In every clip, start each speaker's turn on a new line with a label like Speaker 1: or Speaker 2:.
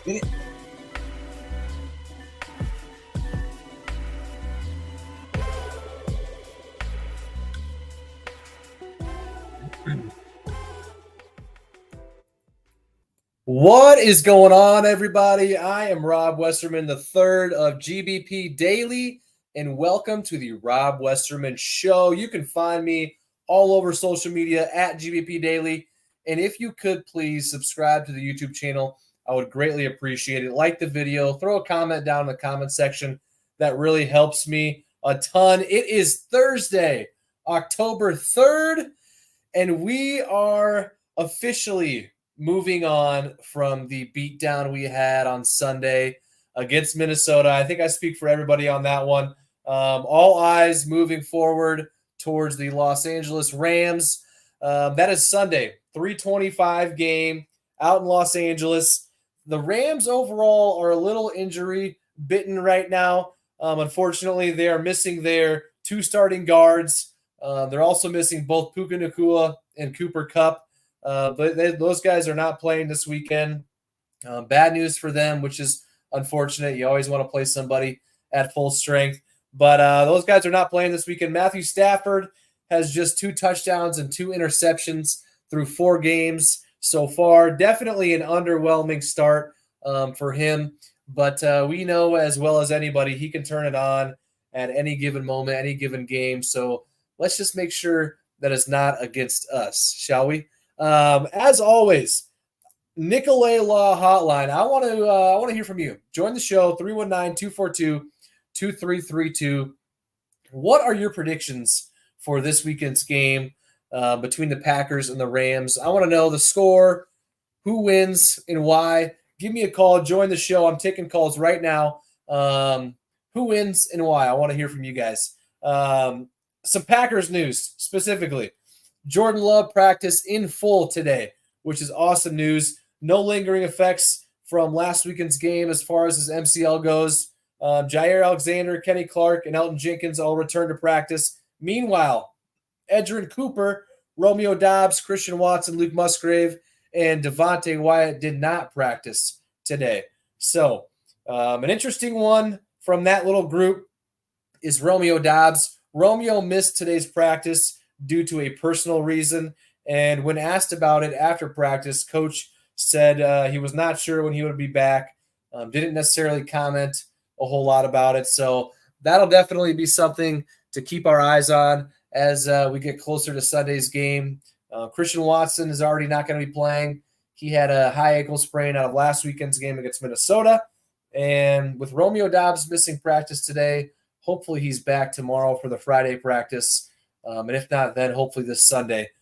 Speaker 1: What is going on, everybody? I am Rob Westerman, the third of GBP Daily, and welcome to the Rob Westerman Show. You can find me all over social media at GBP Daily, and if you could please subscribe to the YouTube channel, I would greatly appreciate it. Like the video, throw a comment down in the comment section. That really helps me a ton. It is Thursday, October 3rd, and we are officially moving on from the beatdown we had on Sunday against Minnesota. I think I speak for everybody on that one. All eyes moving forward towards the Los Angeles Rams. That is Sunday, 3:25 game out in Los Angeles. The Rams overall are a little injury bitten right now. Unfortunately, they are missing their two starting guards. They're also missing both Puka Nacua and Cooper Kupp. But those guys are not playing this weekend. Bad news for them, which is unfortunate. You always want to play somebody at full strength. But those guys are not playing this weekend. Matthew Stafford has just 2 touchdowns and 2 interceptions through 4 games so far. Definitely an underwhelming start for him. But we know as well as anybody, he can turn it on at any given moment, any given game. So let's just make sure that it's not against us, shall we? As always, Nicolay Law Hotline. I want to hear from you. Join the show 319-242-2332. What are your predictions for this weekend's game between the Packers and the Rams? I want to know the score, who wins, and why. Give me a call. Join the show. I'm taking calls right now. Who wins and why? I want to hear from you guys. Some Packers news specifically. Jordan Love practiced in full today, which is awesome news. No lingering effects from last weekend's game as far as his MCL goes. Jair Alexander, Kenny Clark, and Elton Jenkins all returned to practice. Meanwhile, Edgerrin Cooper, Romeo Doubs, Christian Watson, Luke Musgrave, and Devontae Wyatt did not practice today. So an interesting one from that little group is Romeo Doubs. Romeo missed today's practice due to a personal reason. And when asked about it after practice, coach said he was not sure when he would be back. Didn't necessarily comment a whole lot about it. So that'll definitely be something to keep our eyes on as we get closer to Sunday's game. Christian Watson is already not going to be playing. He had a high ankle sprain out of last weekend's game against Minnesota. And with Romeo Doubs missing practice today, hopefully he's back tomorrow for the Friday practice. And if not, then hopefully this Sunday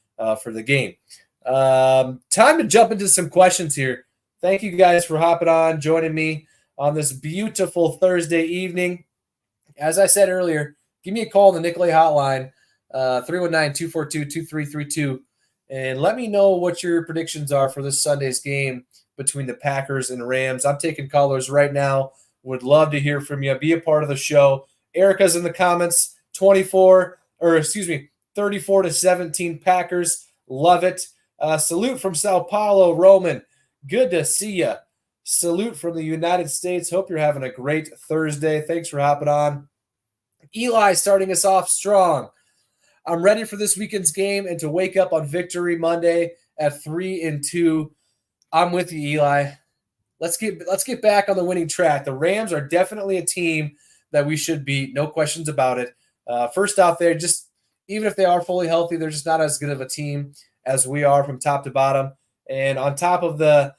Speaker 1: for the game. Time to jump into some questions here. Thank you guys for hopping on, joining me on this beautiful Thursday evening. As I said earlier, give me a call on the Nicolay Hotline, 319-242-2332, and let me know what your predictions are for this Sunday's game between the Packers and Rams. I'm taking callers right now. Would love to hear from you. Be a part of the show. Erica's in the comments, 34-17 Packers. Love it. Salute from Sao Paulo, Roman. Good to see you. Salute from the United States. Hope you're having a great Thursday. Thanks for hopping on. Eli starting us off strong. I'm ready for this weekend's game and to wake up on Victory Monday at 3-2. I'm with you, Eli. Let's get back on the winning track. The Rams are definitely a team that we should beat. No questions about it. First off, they're just, even if they are fully healthy, they're just not as good of a team as we are from top to bottom. And on top of the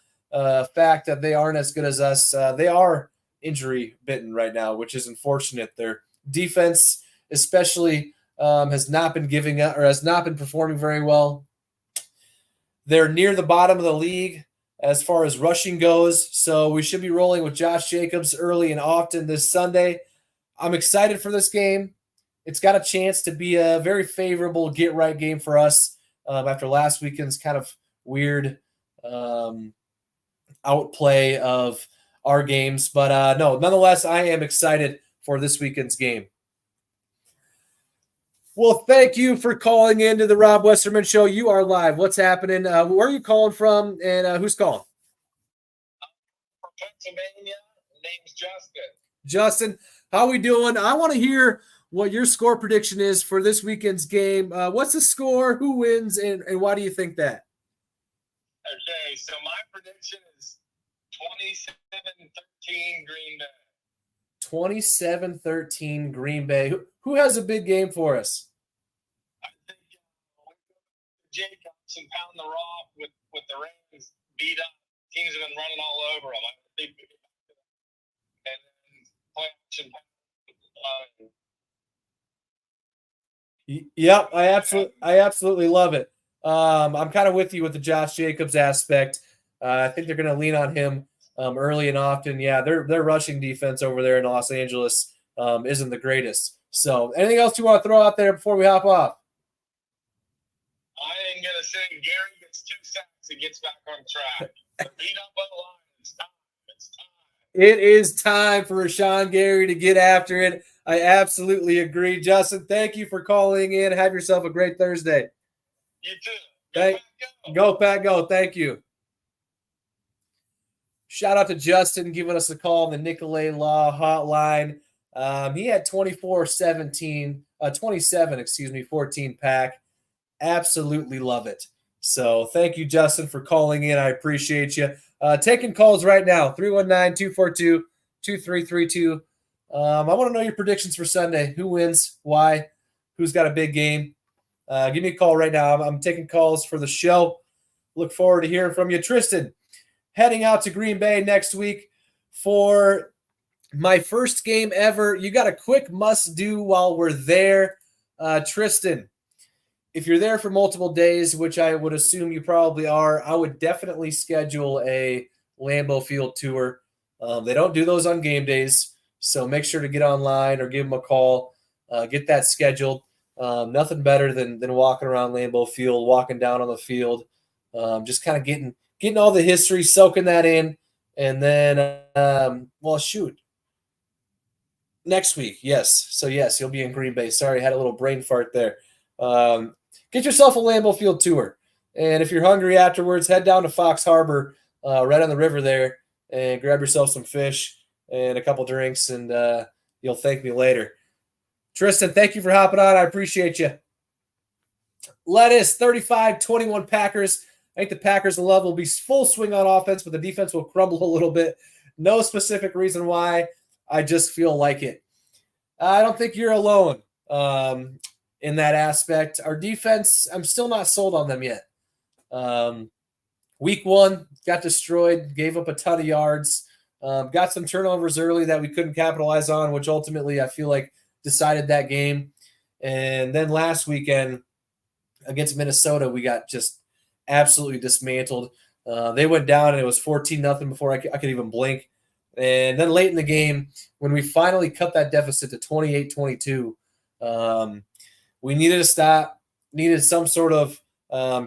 Speaker 1: fact that they aren't as good as us, they are injury bitten right now, which is unfortunate. Their defense, especially, has not been giving up or has not been performing very well. They're near the bottom of the league as far as rushing goes, so we should be rolling with Josh Jacobs early and often this Sunday. I'm excited for this game. It's got a chance to be a very favorable get-right game for us after last weekend's kind of weird outplay of our games. But no, nonetheless, I am excited for this weekend's game. Well, thank you for calling into the Rob Westerman Show. You are live. What's happening? Where are you calling from, and who's calling?
Speaker 2: Pennsylvania. Name's Justin.
Speaker 1: Justin, how we doing? I want to hear what your score prediction is for this weekend's game. What's the score? Who wins? And why do you think that?
Speaker 2: Okay, so my prediction is 27-13 Green Bay.
Speaker 1: 27-13 Green Bay. Who has a big game for us?
Speaker 2: I think Jacobs and pound the rock with the Rams beat up. Teams have been running all over them. I think we get back to that. And then play action.
Speaker 1: Yep, I absolutely love it. I'm kind of with you with the Josh Jacobs aspect. I think they're going to lean on him early and often. Yeah, their rushing defense over there in Los Angeles isn't the greatest. So, anything else you want to throw out there before we hop off?
Speaker 2: I am going to say Gary gets 2 sacks and gets back on track. Beat up on the line. It's time.
Speaker 1: It is time for Rashawn Gary to get after it. I absolutely agree. Justin, thank you for calling in. Have yourself a great Thursday.
Speaker 2: You too.
Speaker 1: Go Pack, go. Thank you. Shout out to Justin giving us a call on the Nicolay Law hotline. He had 27, 14 pack. Absolutely love it. So thank you, Justin, for calling in. I appreciate you. Taking calls right now, 319-242-2332. I want to know your predictions for Sunday. Who wins? Why? Who's got a big game? Give me a call right now. I'm taking calls for the show. Look forward to hearing from you. Tristan, heading out to Green Bay next week for my first game ever. You got a quick must-do while we're there. Tristan, if you're there for multiple days, which I would assume you probably are, I would definitely schedule a Lambeau Field tour. They don't do those on game days, so make sure to get online or give them a call. Get that scheduled. Nothing better than walking around Lambeau Field, walking down on the field, just kind of getting all the history, soaking that in, and then, next week, yes. So, yes, you'll be in Green Bay. Sorry, I had a little brain fart there. Get yourself a Lambeau Field tour. And if you're hungry afterwards, head down to Fox Harbor, right on the river there, and grab yourself some fish and a couple drinks, and you'll thank me later. Tristan, thank you for hopping on. I appreciate you. Lettuce, 35-21 Packers. I think the Packers' love will be full swing on offense, but the defense will crumble a little bit. No specific reason why. I just feel like it. I don't think you're alone in that aspect. Our defense, I'm still not sold on them yet. Week 1, got destroyed, gave up a ton of yards, got some turnovers early that we couldn't capitalize on, which ultimately I feel like decided that game. And then last weekend against Minnesota, we got just absolutely dismantled. They went down and it was 14-0 before I could even blink. And then late in the game, when we finally cut that deficit to 28-22, we needed a stop, needed some sort of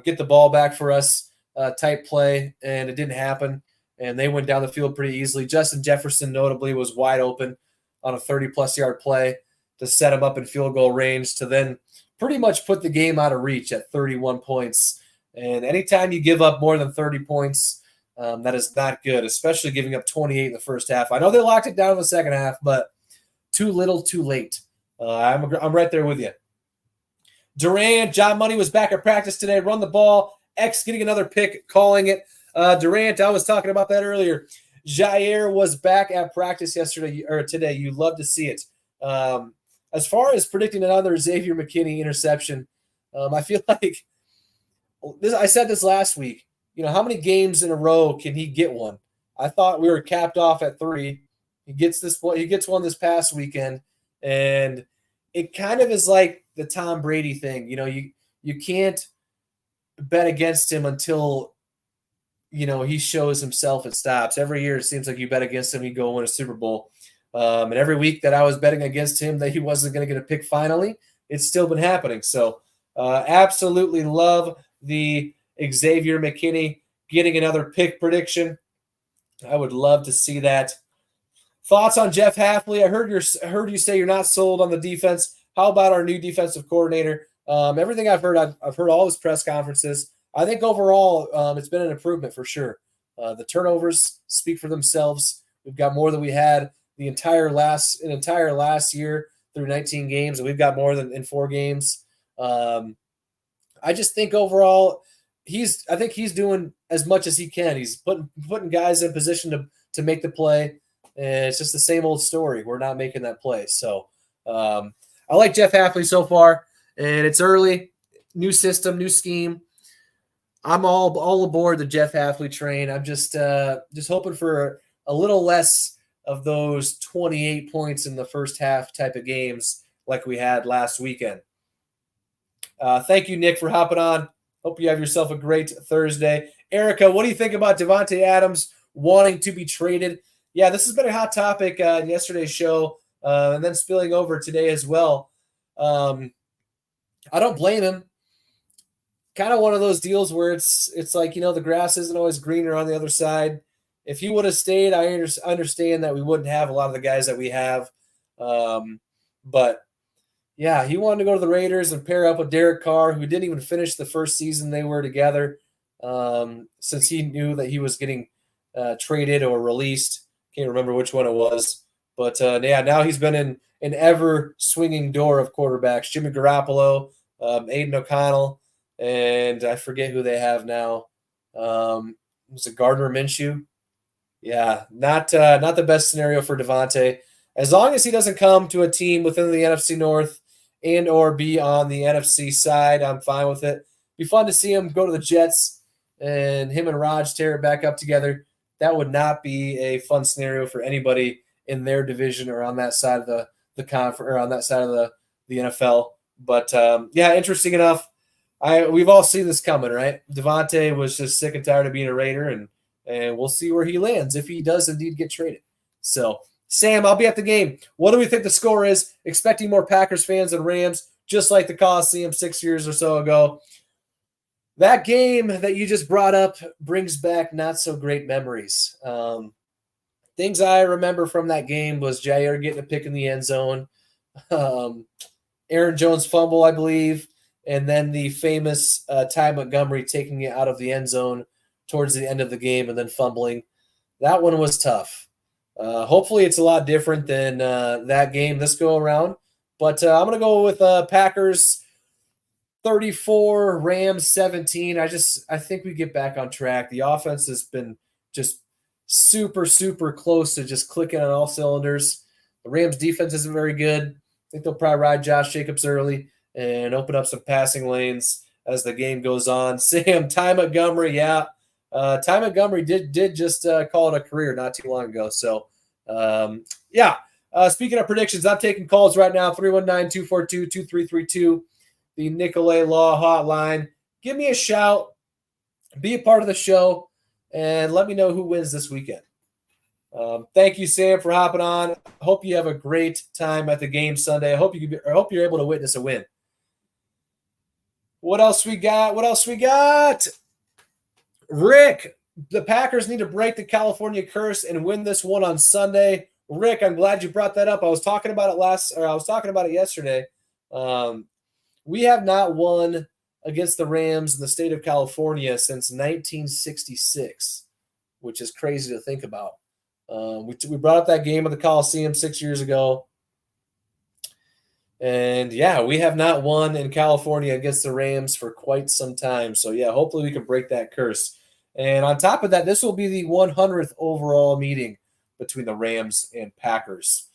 Speaker 1: get the ball back for us type play, and it didn't happen. And they went down the field pretty easily. Justin Jefferson, notably, was wide open on a 30-plus yard play to set him up in field goal range to then pretty much put the game out of reach at 31 points. And anytime you give up more than 30 points, that is not good, especially giving up 28 in the first half. I know they locked it down in the second half, but too little, too late. I'm right there with you. Durant, John Money was back at practice today. Run the ball. X getting another pick, calling it. Durant, I was talking about that earlier. Jair was back at practice today. You love to see it. As far as predicting another Xavier McKinney interception, I feel like I said this last week. How many games in a row can he get one? I thought we were capped off at 3. He gets one this past weekend, and it kind of is like the Tom Brady thing. You can't bet against him until he shows himself and stops. Every year it seems like you bet against him, you go win a Super Bowl. And every week that I was betting against him that he wasn't going to get a pick finally, it's still been happening. So absolutely love the Xavier McKinney getting another pick prediction. I would love to see that. Thoughts on Jeff Hafley? I heard you say you're not sold on the defense. How about our new defensive coordinator? Everything I've heard all his press conferences. I think overall it's been an improvement for sure. The turnovers speak for themselves. We've got more than we had the entire last year through 19 games, and we've got more than in 4 games. I just think overall, I think he's doing as much as he can. He's putting guys in position to make the play, and it's just the same old story. We're not making that play. So I like Jeff Hafley so far, and it's early, new system, new scheme. I'm all aboard the Jeff Hafley train. I'm just hoping for a little less of those 28 points in the first half type of games like we had last weekend. Thank you, Nick, for hopping on. Hope you have yourself a great Thursday. Erica, what do you think about Davante Adams wanting to be traded? Yeah, this has been a hot topic in yesterday's show, and then spilling over today as well. I don't blame him. Kind of one of those deals where it's like, the grass isn't always greener on the other side. If he would have stayed, I understand that we wouldn't have a lot of the guys that we have. But yeah, he wanted to go to the Raiders and pair up with Derek Carr, who didn't even finish the first season they were together, since he knew that he was getting traded or released. Can't remember which one it was. But yeah, now he's been in an ever swinging door of quarterbacks. Jimmy Garoppolo, Aiden O'Connell, and I forget who they have now. Was it Gardner Minshew? Yeah, not the best scenario for Davante. As long as he doesn't come to a team within the NFC North and or be on the NFC side, I'm fine with it. Be fun to see him go to the Jets and him and Raj tear it back up together. That would not be a fun scenario for anybody in their division or on that side of the conference or on that side of the NFL. But yeah, interesting enough. We've all seen this coming, right? Davante was just sick and tired of being a Raider, and we'll see where he lands if he does indeed get traded. So, Sam, I'll be at the game. What do we think the score is? Expecting more Packers fans and Rams, just like the Coliseum 6 years or so ago. That game that you just brought up brings back not so great memories. Things I remember from that game was Jair getting a pick in the end zone, Aaron Jones fumble, I believe, and then the famous Ty Montgomery taking it out of the end zone towards the end of the game and then fumbling. That one was tough. Hopefully it's a lot different than that game this go around. But I'm going to go with Packers 34, Rams 17. I think we get back on track. The offense has been just super, super close to just clicking on all cylinders. The Rams defense isn't very good. I think they'll probably ride Josh Jacobs early and open up some passing lanes as the game goes on. Sam, Ty Montgomery, yeah. Ty Montgomery did just call it a career not too long ago. So, yeah. Speaking of predictions, I'm taking calls right now, 319-242-2332, the Nicolay Law Hotline. Give me a shout. Be a part of the show, and let me know who wins this weekend. Thank you, Sam, for hopping on. Hope you have a great time at the game Sunday. I hope you're able to witness a win. What else we got? Rick, the Packers need to break the California curse and win this one on Sunday. Rick, I'm glad you brought that up. I was talking about it yesterday. We have not won against the Rams in the state of California since 1966, which is crazy to think about. We brought up that game at the Coliseum 6 years ago. And, yeah, we have not won in California against the Rams for quite some time. So, yeah, hopefully we can break that curse. And on top of that, this will be the 100th overall meeting between the Rams and Packers.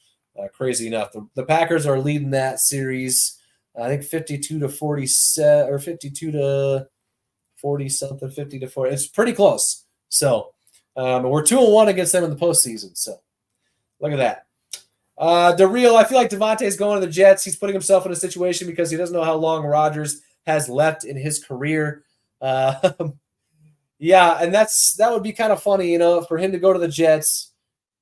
Speaker 1: Crazy enough. The Packers are leading that series, I think 52-47 or 52-40-something, 50-40. It's pretty close. So, we're 2-1 against them in the postseason. So, look at that. DeReal, I feel like Davante's going to the Jets. He's putting himself in a situation because he doesn't know how long Rodgers has left in his career. Yeah, and that would be kind of funny, for him to go to the Jets.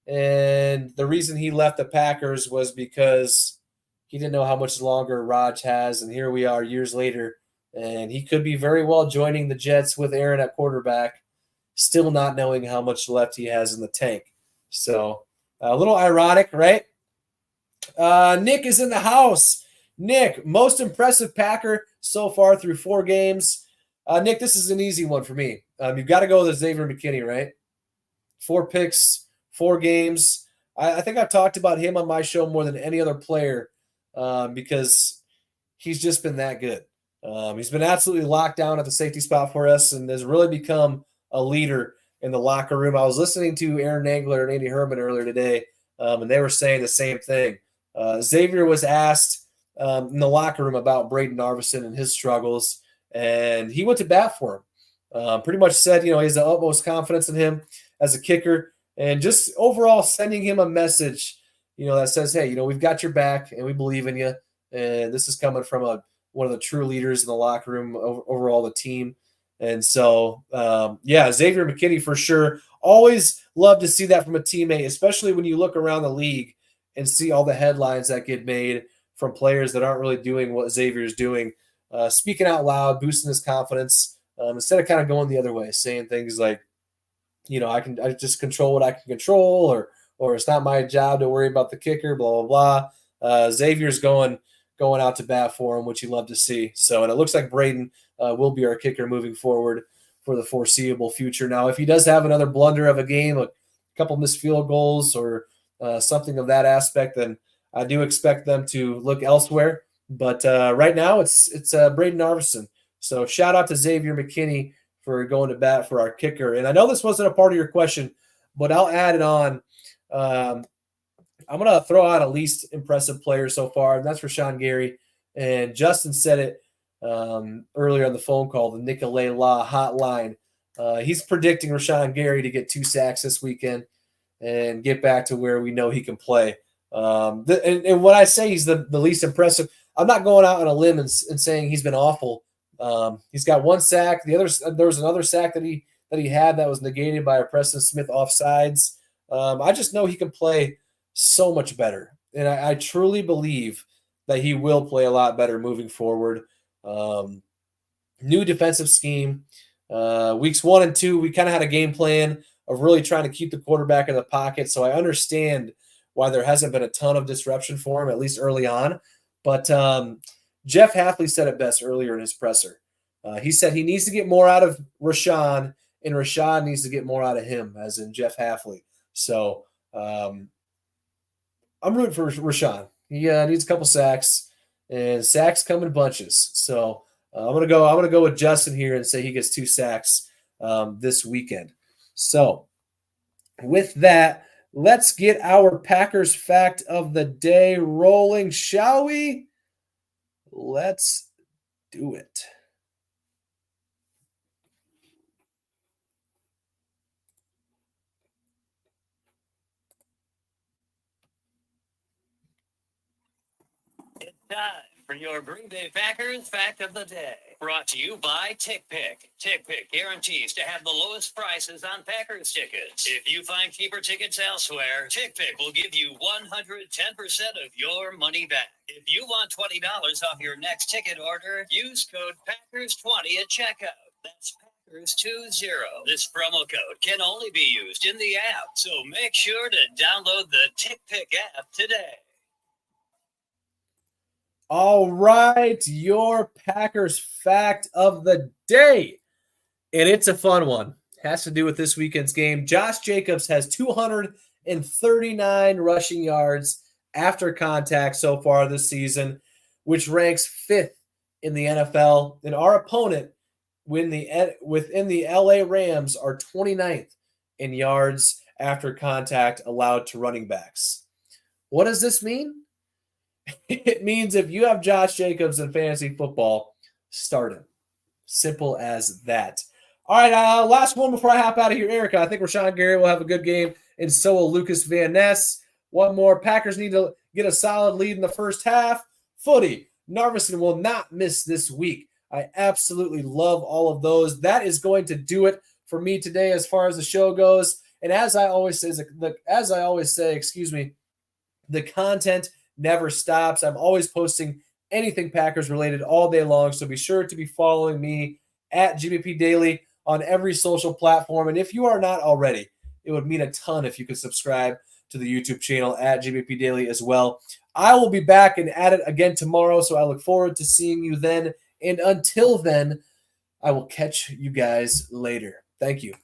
Speaker 1: And the reason he left the Packers was because he didn't know how much longer Raj has. And here we are years later. And he could be very well joining the Jets with Aaron at quarterback, still not knowing how much left he has in the tank. So a little ironic, right? Nick is in the house. Nick, most impressive Packer so far through 4 games. Nick, this is an easy one for me. You've got to go with Xavier McKinney, right? 4 picks, 4 games. I think I've talked about him on my show more than any other player because he's just been that good. He's been absolutely locked down at the safety spot for us and has really become a leader in the locker room. I was listening to Aaron Nagler and Andy Herman earlier today, and they were saying the same thing. Xavier was asked in the locker room about Braden Narveson and his struggles, and he went to bat for him. Pretty much said, he has the utmost confidence in him as a kicker, and just overall sending him a message, that says, hey, we've got your back and we believe in you. And this is coming from one of the true leaders in the locker room overall the team. And so, Xavier McKinney for sure. Always love to see that from a teammate, especially when you look around the league and see all the headlines that get made from players that aren't really doing what Xavier's doing, speaking out loud, boosting his confidence, instead of kind of going the other way, saying things like, I just control what I can control, or it's not my job to worry about the kicker, blah, blah, blah. Xavier's going out to bat for him, which you love to see. So, and it looks like Braden will be our kicker moving forward for the foreseeable future. Now, if he does have another blunder of a game, a couple missed field goals or something of that aspect, then I do expect them to look elsewhere. But right now, it's Braden Narveson. So shout out to Xavier McKinney for going to bat for our kicker. And I know this wasn't a part of your question, but I'll add it on. I'm going to throw out a least impressive player so far, and that's Rashawn Gary. And Justin said it earlier on the phone call, the Nicolay Law hotline. He's predicting Rashawn Gary to get 2 sacks this weekend and get back to where we know he can play. And when I say he's the least impressive, I'm not going out on a limb and saying he's been awful. He's got 1 sack. There was another sack that he had that was negated by a Preston Smith offsides. I just know he can play so much better, and I truly believe that he will play a lot better moving forward. New defensive scheme. Weeks 1 and 2, we kind of had a game plan of really trying to keep the quarterback in the pocket, so I understand why there hasn't been a ton of disruption for him, at least early on. But Jeff Hafley said it best earlier in his presser. He said he needs to get more out of Rashawn, and Rashawn needs to get more out of him, as in Jeff Hafley. So I'm rooting for Rashawn. He needs a couple sacks, and sacks come in bunches. So I'm gonna go with Justin here and say he gets 2 sacks this weekend. So with that, let's get our Packers fact of the day rolling, shall we? Let's do it.
Speaker 3: It's time for your Green Bay Packers Fact of the Day. Brought to you by TickPick. TickPick guarantees to have the lowest prices on Packers tickets. If you find cheaper tickets elsewhere, TickPick will give you 110% of your money back. If you want $20 off your next ticket order, use code Packers20 at checkout. That's Packers20. This promo code can only be used in the app, so make sure to download the TickPick app today.
Speaker 1: All right, your Packers fact of the day. And it's a fun one. It has to do with this weekend's game. Josh Jacobs has 239 rushing yards after contact so far this season, which ranks 5th in the NFL. And our opponent within the LA Rams are 29th in yards after contact allowed to running backs. What does this mean? It means if you have Josh Jacobs in fantasy football, start him. Simple as that. All right, last one before I hop out of here, Erica. I think Rashawn Gary will have a good game, and so will Lucas Van Ness. One more. Packers need to get a solid lead in the first half. Footy. Narveson will not miss this week. I absolutely love all of those. That is going to do it for me today as far as the show goes. And as I always say, the content never stops. I'm always posting anything Packers related all day long. So be sure to be following me at GBP Daily on every social platform. And if you are not already, it would mean a ton if you could subscribe to the YouTube channel at GBP Daily as well. I will be back and at it again tomorrow. So I look forward to seeing you then. And until then, I will catch you guys later. Thank you.